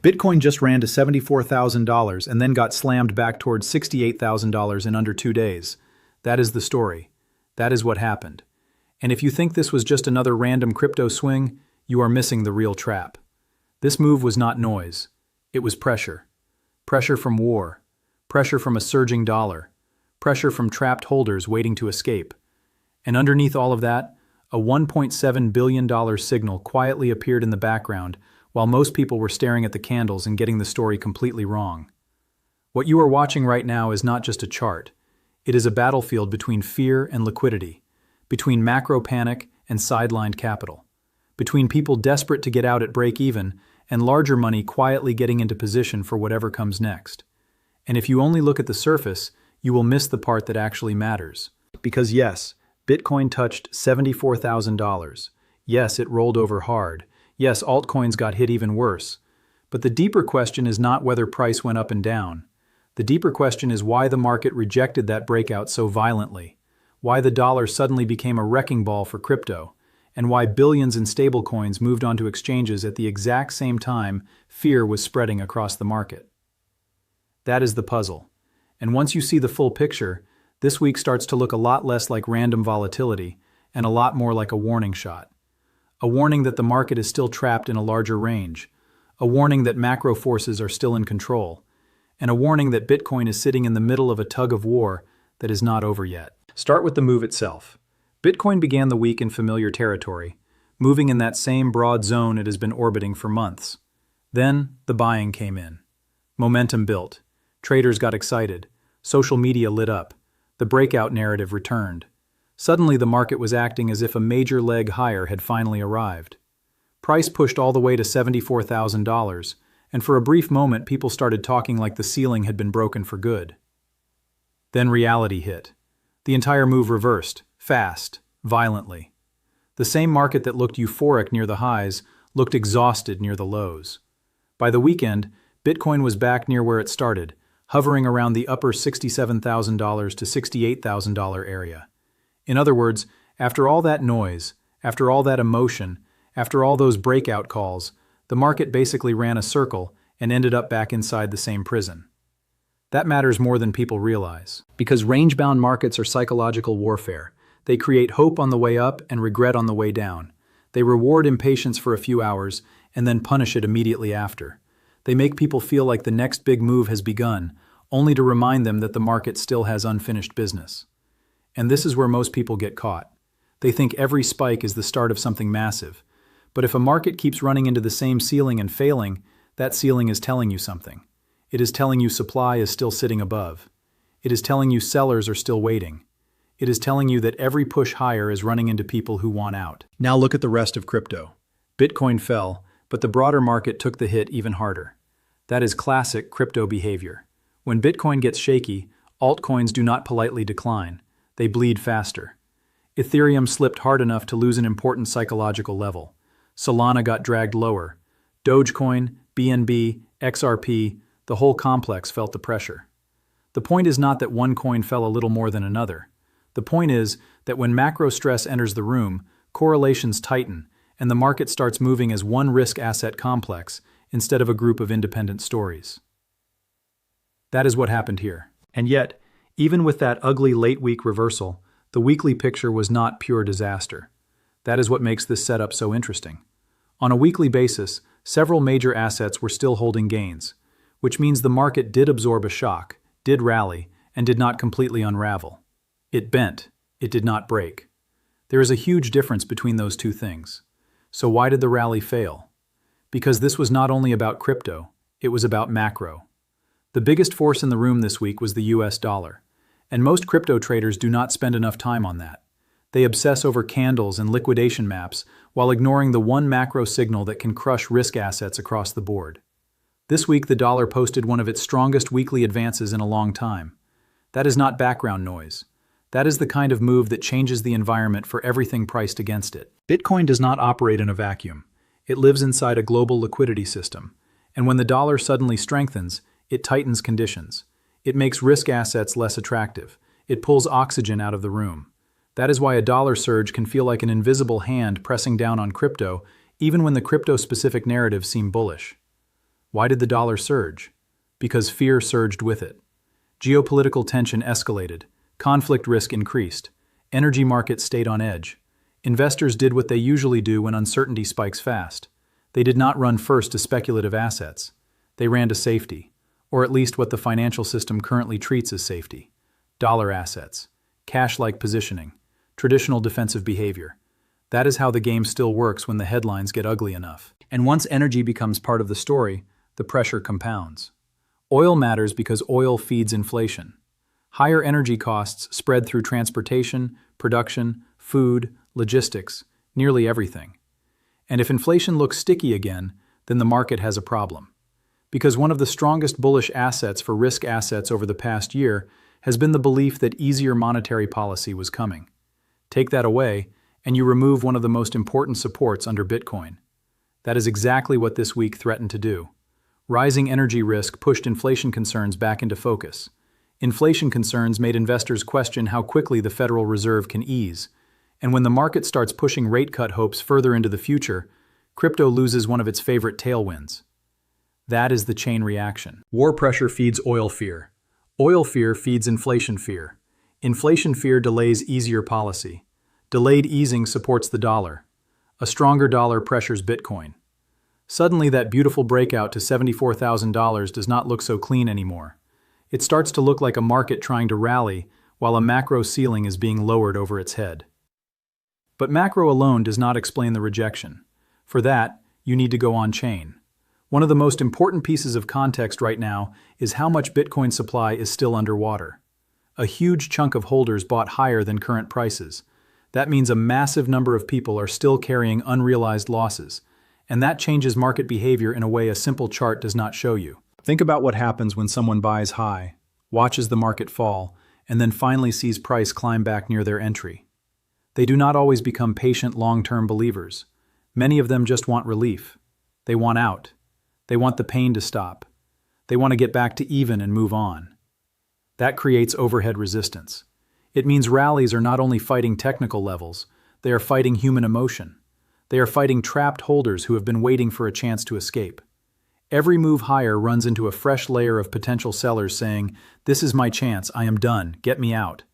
Bitcoin just ran to $74,000 and then got slammed back towards $68,000 in under 2 days. That is the story. That is what happened. And if you think this was just another random crypto swing, you are missing the real trap. This move was not noise. It was pressure. Pressure from war. Pressure from a surging dollar. Pressure from trapped holders waiting to escape. And underneath all of that, a $1.7 billion signal quietly appeared in the background while most people were staring at the candles and getting the story completely wrong. What you are watching right now is not just a chart. It is a battlefield between fear and liquidity, between macro panic and sidelined capital, between people desperate to get out at break-even and larger money quietly getting into position for whatever comes next. And if you only look at the surface, you will miss the part that actually matters. Because yes, Bitcoin touched $74,000. Yes, it rolled over hard. Yes, altcoins got hit even worse. But the deeper question is not whether price went up and down. The deeper question is why the market rejected that breakout so violently, why the dollar suddenly became a wrecking ball for crypto, and why billions in stablecoins moved onto exchanges at the exact same time fear was spreading across the market. That is the puzzle. And once you see the full picture, this week starts to look a lot less like random volatility and a lot more like a warning shot. A warning that the market is still trapped in a larger range, a warning that macro forces are still in control, and a warning that Bitcoin is sitting in the middle of a tug of war that is not over yet. Start with the move itself. Bitcoin began the week in familiar territory, moving in that same broad zone it has been orbiting for months. Then, the buying came in. Momentum built. Traders got excited. Social media lit up. The breakout narrative returned. Suddenly, the market was acting as if a major leg higher had finally arrived. Price pushed all the way to $74,000, and for a brief moment, people started talking like the ceiling had been broken for good. Then reality hit. The entire move reversed, fast, violently. The same market that looked euphoric near the highs looked exhausted near the lows. By the weekend, Bitcoin was back near where it started, hovering around the upper $67,000 to $68,000 area. In other words, after all that noise, after all that emotion, after all those breakout calls, the market basically ran a circle and ended up back inside the same prison. That matters more than people realize, because range-bound markets are psychological warfare. They create hope on the way up and regret on the way down. They reward impatience for a few hours and then punish it immediately after. They make people feel like the next big move has begun, only to remind them that the market still has unfinished business. And this is where most people get caught. They think every spike is the start of something massive. But if a market keeps running into the same ceiling and failing, that ceiling is telling you something. It is telling you supply is still sitting above. It is telling you sellers are still waiting. It is telling you that every push higher is running into people who want out. Now look at the rest of crypto. Bitcoin fell, but the broader market took the hit even harder. That is classic crypto behavior. When Bitcoin gets shaky, altcoins do not politely decline. They bleed faster. Ethereum slipped hard enough to lose an important psychological level. Solana got dragged lower. Dogecoin, BNB, XRP, the whole complex felt the pressure. The point is not that one coin fell a little more than another. The point is that when macro stress enters the room, correlations tighten, and the market starts moving as one risk asset complex instead of a group of independent stories. That is what happened here. And yet, even with that ugly late-week reversal, the weekly picture was not pure disaster. That is what makes this setup so interesting. On a weekly basis, several major assets were still holding gains, which means the market did absorb a shock, did rally, and did not completely unravel. It bent, it did not break. There is a huge difference between those two things. So why did the rally fail? Because this was not only about crypto, it was about macro. The biggest force in the room this week was the US dollar. And most crypto traders do not spend enough time on that. They obsess over candles and liquidation maps while ignoring the one macro signal that can crush risk assets across the board. This week, the dollar posted one of its strongest weekly advances in a long time. That is not background noise. That is the kind of move that changes the environment for everything priced against it. Bitcoin does not operate in a vacuum. It lives inside a global liquidity system. And when the dollar suddenly strengthens, it tightens conditions. It makes risk assets less attractive. It pulls oxygen out of the room. That is why a dollar surge can feel like an invisible hand pressing down on crypto, even when the crypto-specific narratives seem bullish. Why did the dollar surge? Because fear surged with it. Geopolitical tension escalated, conflict risk increased, energy markets stayed on edge. Investors did what they usually do when uncertainty spikes fast. They did not run first to speculative assets. They ran to safety, or at least what the financial system currently treats as safety. Dollar assets, cash-like positioning, traditional defensive behavior. That is how the game still works when the headlines get ugly enough. And once energy becomes part of the story, the pressure compounds. Oil matters because oil feeds inflation. Higher energy costs spread through transportation, production, food, logistics, nearly everything. And if inflation looks sticky again, then the market has a problem. Because one of the strongest bullish assets for risk assets over the past year has been the belief that easier monetary policy was coming. Take that away, and you remove one of the most important supports under Bitcoin. That is exactly what this week threatened to do. Rising energy risk pushed inflation concerns back into focus. Inflation concerns made investors question how quickly the Federal Reserve can ease. And when the market starts pushing rate cut hopes further into the future, crypto loses one of its favorite tailwinds. That is the chain reaction. War pressure feeds oil fear. Oil fear feeds inflation fear. Inflation fear delays easier policy. Delayed easing supports the dollar. A stronger dollar pressures Bitcoin. Suddenly, that beautiful breakout to $74,000 does not look so clean anymore. It starts to look like a market trying to rally while a macro ceiling is being lowered over its head. But macro alone does not explain the rejection. For that, you need to go on-chain. One of the most important pieces of context right now is how much Bitcoin supply is still underwater. A huge chunk of holders bought higher than current prices. That means a massive number of people are still carrying unrealized losses. And that changes market behavior in a way a simple chart does not show you. Think about what happens when someone buys high, watches the market fall, and then finally sees price climb back near their entry. They do not always become patient long-term believers. Many of them just want relief. They want out. They want the pain to stop. They want to get back to even and move on. That creates overhead resistance. It means rallies are not only fighting technical levels, they are fighting human emotion. They are fighting trapped holders who have been waiting for a chance to escape. Every move higher runs into a fresh layer of potential sellers saying, "This is my chance, I am done, get me out."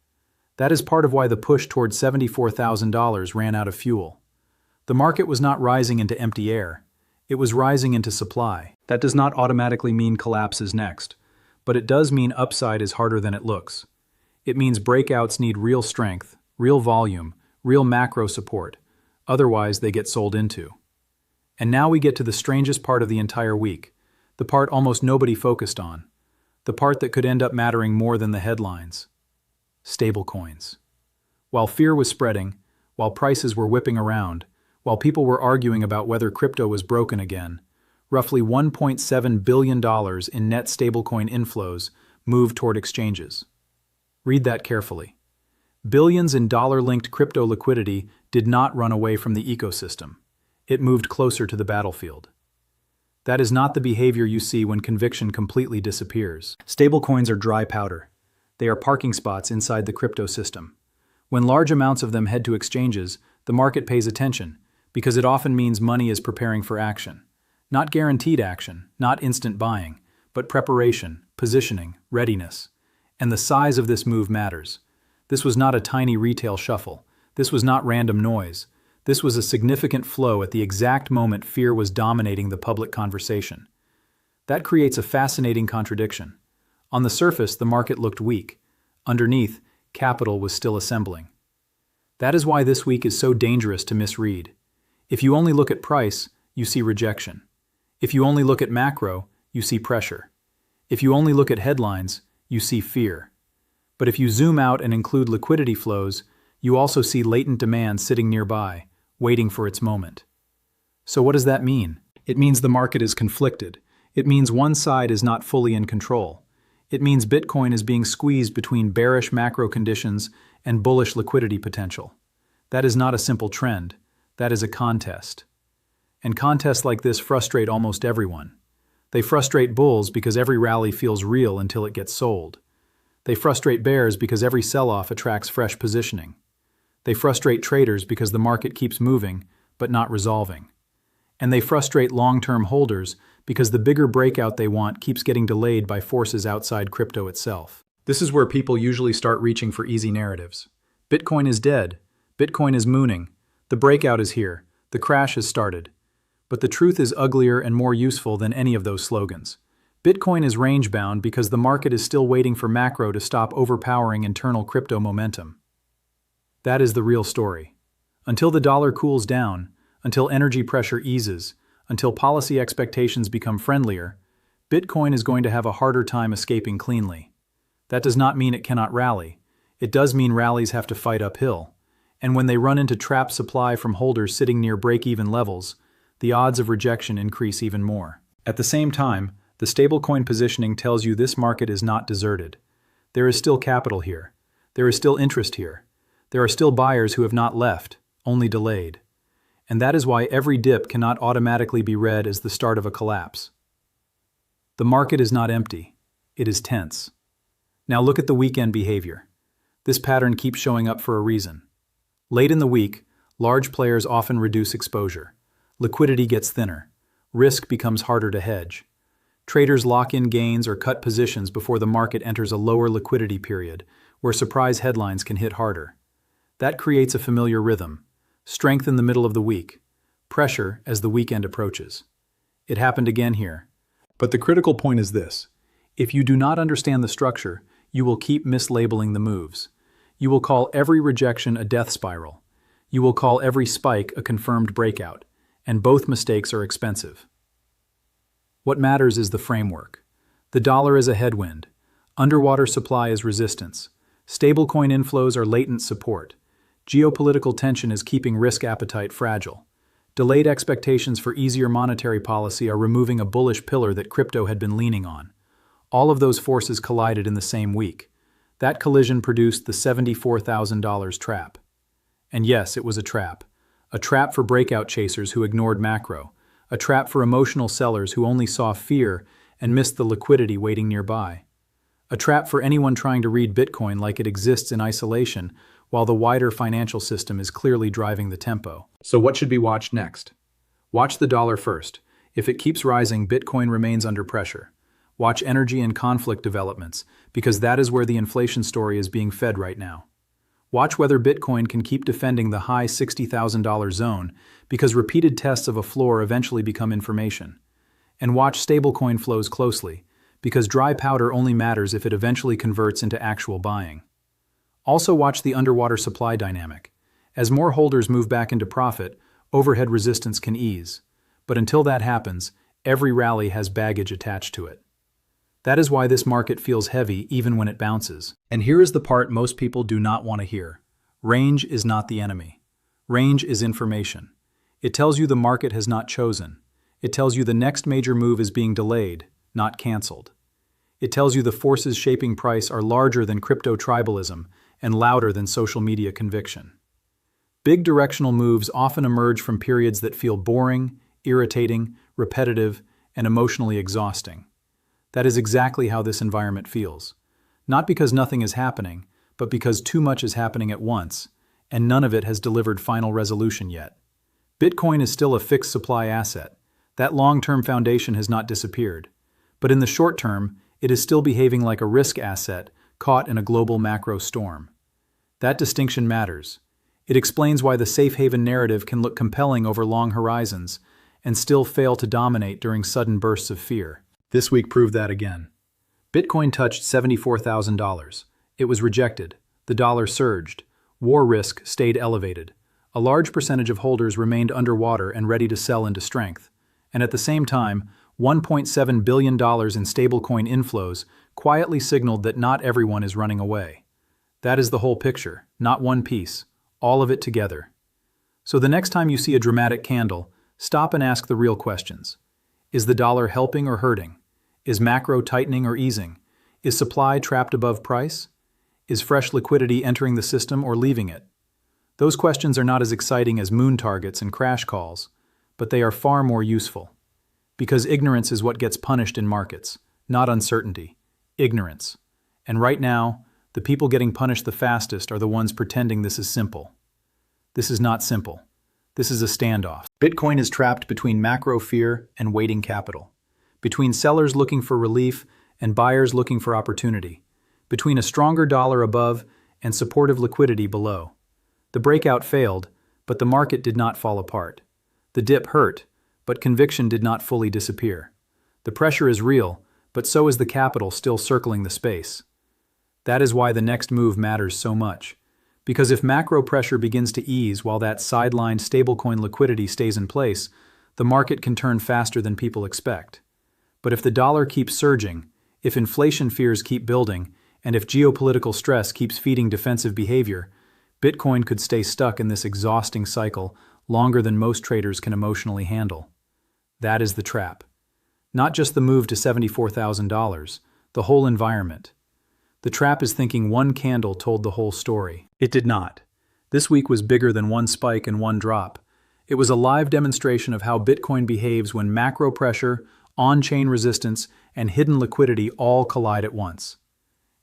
That is part of why the push towards $74,000 ran out of fuel. The market was not rising into empty air. It was rising into supply. That does not automatically mean collapse is next, but it does mean upside is harder than it looks. It means breakouts need real strength, real volume, real macro support. Otherwise, they get sold into. And now we get to the strangest part of the entire week, the part almost nobody focused on, the part that could end up mattering more than the headlines. Stablecoins. While fear was spreading, while prices were whipping around, while people were arguing about whether crypto was broken again, roughly $1.7 billion in net stablecoin inflows moved toward exchanges. Read that carefully. Billions in dollar-linked crypto liquidity did not run away from the ecosystem. It moved closer to the battlefield. That is not the behavior you see when conviction completely disappears. Stablecoins are dry powder. They are parking spots inside the crypto system. When large amounts of them head to exchanges, the market pays attention, because it often means money is preparing for action. Not guaranteed action, not instant buying, but preparation, positioning, readiness. And the size of this move matters. This was not a tiny retail shuffle. This was not random noise. This was a significant flow at the exact moment fear was dominating the public conversation. That creates a fascinating contradiction. On the surface, the market looked weak. Underneath, capital was still assembling. That is why this week is so dangerous to misread. If you only look at price, you see rejection. If you only look at macro, you see pressure. If you only look at headlines, you see fear. But if you zoom out and include liquidity flows, you also see latent demand sitting nearby, waiting for its moment. So what does that mean? It means the market is conflicted. It means one side is not fully in control. It means Bitcoin is being squeezed between bearish macro conditions and bullish liquidity potential. That is not a simple trend. That is a contest. And contests like this frustrate almost everyone. They frustrate bulls because every rally feels real until it gets sold. They frustrate bears because every sell-off attracts fresh positioning. They frustrate traders because the market keeps moving, but not resolving. And they frustrate long-term holders because the bigger breakout they want keeps getting delayed by forces outside crypto itself. This is where people usually start reaching for easy narratives. Bitcoin is dead. Bitcoin is mooning. The breakout is here. The crash has started. But the truth is uglier and more useful than any of those slogans. Bitcoin is range-bound because the market is still waiting for macro to stop overpowering internal crypto momentum. That is the real story. Until the dollar cools down, until energy pressure eases, until policy expectations become friendlier, Bitcoin is going to have a harder time escaping cleanly. That does not mean it cannot rally. It does mean rallies have to fight uphill. And when they run into trapped supply from holders sitting near break-even levels, the odds of rejection increase even more. At the same time, the stablecoin positioning tells you this market is not deserted. There is still capital here. There is still interest here. There are still buyers who have not left, only delayed. And that is why every dip cannot automatically be read as the start of a collapse. The market is not empty. It is tense. Now look at the weekend behavior. This pattern keeps showing up for a reason. Late in the week, large players often reduce exposure. Liquidity gets thinner. Risk becomes harder to hedge. Traders lock in gains or cut positions before the market enters a lower liquidity period, where surprise headlines can hit harder. That creates a familiar rhythm. Strength in the middle of the week. Pressure as the weekend approaches. It happened again here. But the critical point is this. If you do not understand the structure, you will keep mislabeling the moves. You will call every rejection a death spiral. You will call every spike a confirmed breakout, and both mistakes are expensive. What matters is the framework. The dollar is a headwind. Underwater supply is resistance. Stablecoin inflows are latent support. Geopolitical tension is keeping risk appetite fragile. Delayed expectations for easier monetary policy are removing a bullish pillar that crypto had been leaning on. All of those forces collided in the same week. That collision produced the $74,000 trap. And yes, it was a trap. A trap for breakout chasers who ignored macro. A trap for emotional sellers who only saw fear and missed the liquidity waiting nearby. A trap for anyone trying to read Bitcoin like it exists in isolation, while the wider financial system is clearly driving the tempo. So what should be watched next? Watch the dollar first. If it keeps rising, Bitcoin remains under pressure. Watch energy and conflict developments, because that is where the inflation story is being fed right now. Watch whether Bitcoin can keep defending the high $60,000 zone, because repeated tests of a floor eventually become information. And watch stablecoin flows closely, because dry powder only matters if it eventually converts into actual buying. Also watch the underwater supply dynamic. As more holders move back into profit, overhead resistance can ease. But until that happens, every rally has baggage attached to it. That is why this market feels heavy even when it bounces. And here is the part most people do not want to hear. Range is not the enemy. Range is information. It tells you the market has not chosen. It tells you the next major move is being delayed, not canceled. It tells you the forces shaping price are larger than crypto tribalism and louder than social media conviction. Big directional moves often emerge from periods that feel boring, irritating, repetitive, and emotionally exhausting. That is exactly how this environment feels. Not because nothing is happening, but because too much is happening at once, and none of it has delivered final resolution yet. Bitcoin is still a fixed supply asset. That long-term foundation has not disappeared. But in the short term, it is still behaving like a risk asset caught in a global macro storm. That distinction matters. It explains why the safe haven narrative can look compelling over long horizons and still fail to dominate during sudden bursts of fear. This week proved that again. Bitcoin touched $74,000. It was rejected. The dollar surged. War risk stayed elevated. A large percentage of holders remained underwater and ready to sell into strength. And at the same time, $1.7 billion in stablecoin inflows quietly signaled that not everyone is running away. That is the whole picture, not one piece, all of it together. So the next time you see a dramatic candle, stop and ask the real questions. Is the dollar helping or hurting? Is macro tightening or easing? Is supply trapped above price? Is fresh liquidity entering the system or leaving it? Those questions are not as exciting as moon targets and crash calls, but they are far more useful. Because ignorance is what gets punished in markets, not uncertainty. Ignorance. And right now, the people getting punished the fastest are the ones pretending this is simple. This is not simple. This is a standoff. Bitcoin is trapped between macro fear and waiting capital, between sellers looking for relief and buyers looking for opportunity, between a stronger dollar above and supportive liquidity below. The breakout failed, but the market did not fall apart. The dip hurt, but conviction did not fully disappear. The pressure is real, but so is the capital still circling the space. That is why the next move matters so much. Because if macro pressure begins to ease while that sidelined stablecoin liquidity stays in place, the market can turn faster than people expect. But if the dollar keeps surging, if inflation fears keep building, and if geopolitical stress keeps feeding defensive behavior, Bitcoin could stay stuck in this exhausting cycle longer than most traders can emotionally handle. That is the trap. Not just the move to $74,000, the whole environment. The trap is thinking one candle told the whole story. It did not. This week was bigger than one spike and one drop. It was a live demonstration of how Bitcoin behaves when macro pressure, on-chain resistance, and hidden liquidity all collide at once.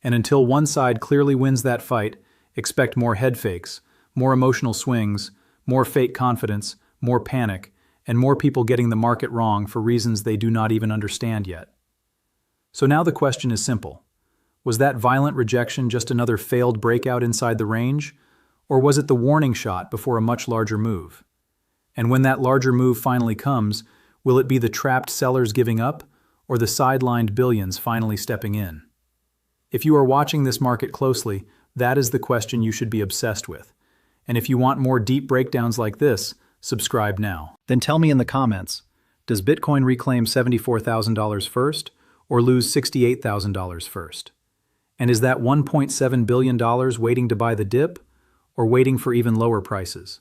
And until one side clearly wins that fight, expect more head fakes, more emotional swings, more fake confidence, more panic, and more people getting the market wrong for reasons they do not even understand yet. So now the question is simple. Was that violent rejection just another failed breakout inside the range? Or was it the warning shot before a much larger move? And when that larger move finally comes, will it be the trapped sellers giving up, or the sidelined billions finally stepping in? If you are watching this market closely, that is the question you should be obsessed with. And if you want more deep breakdowns like this, subscribe now. Then tell me in the comments, does Bitcoin reclaim $74,000 first, or lose $68,000 first? And is that $1.7 billion waiting to buy the dip, or waiting for even lower prices?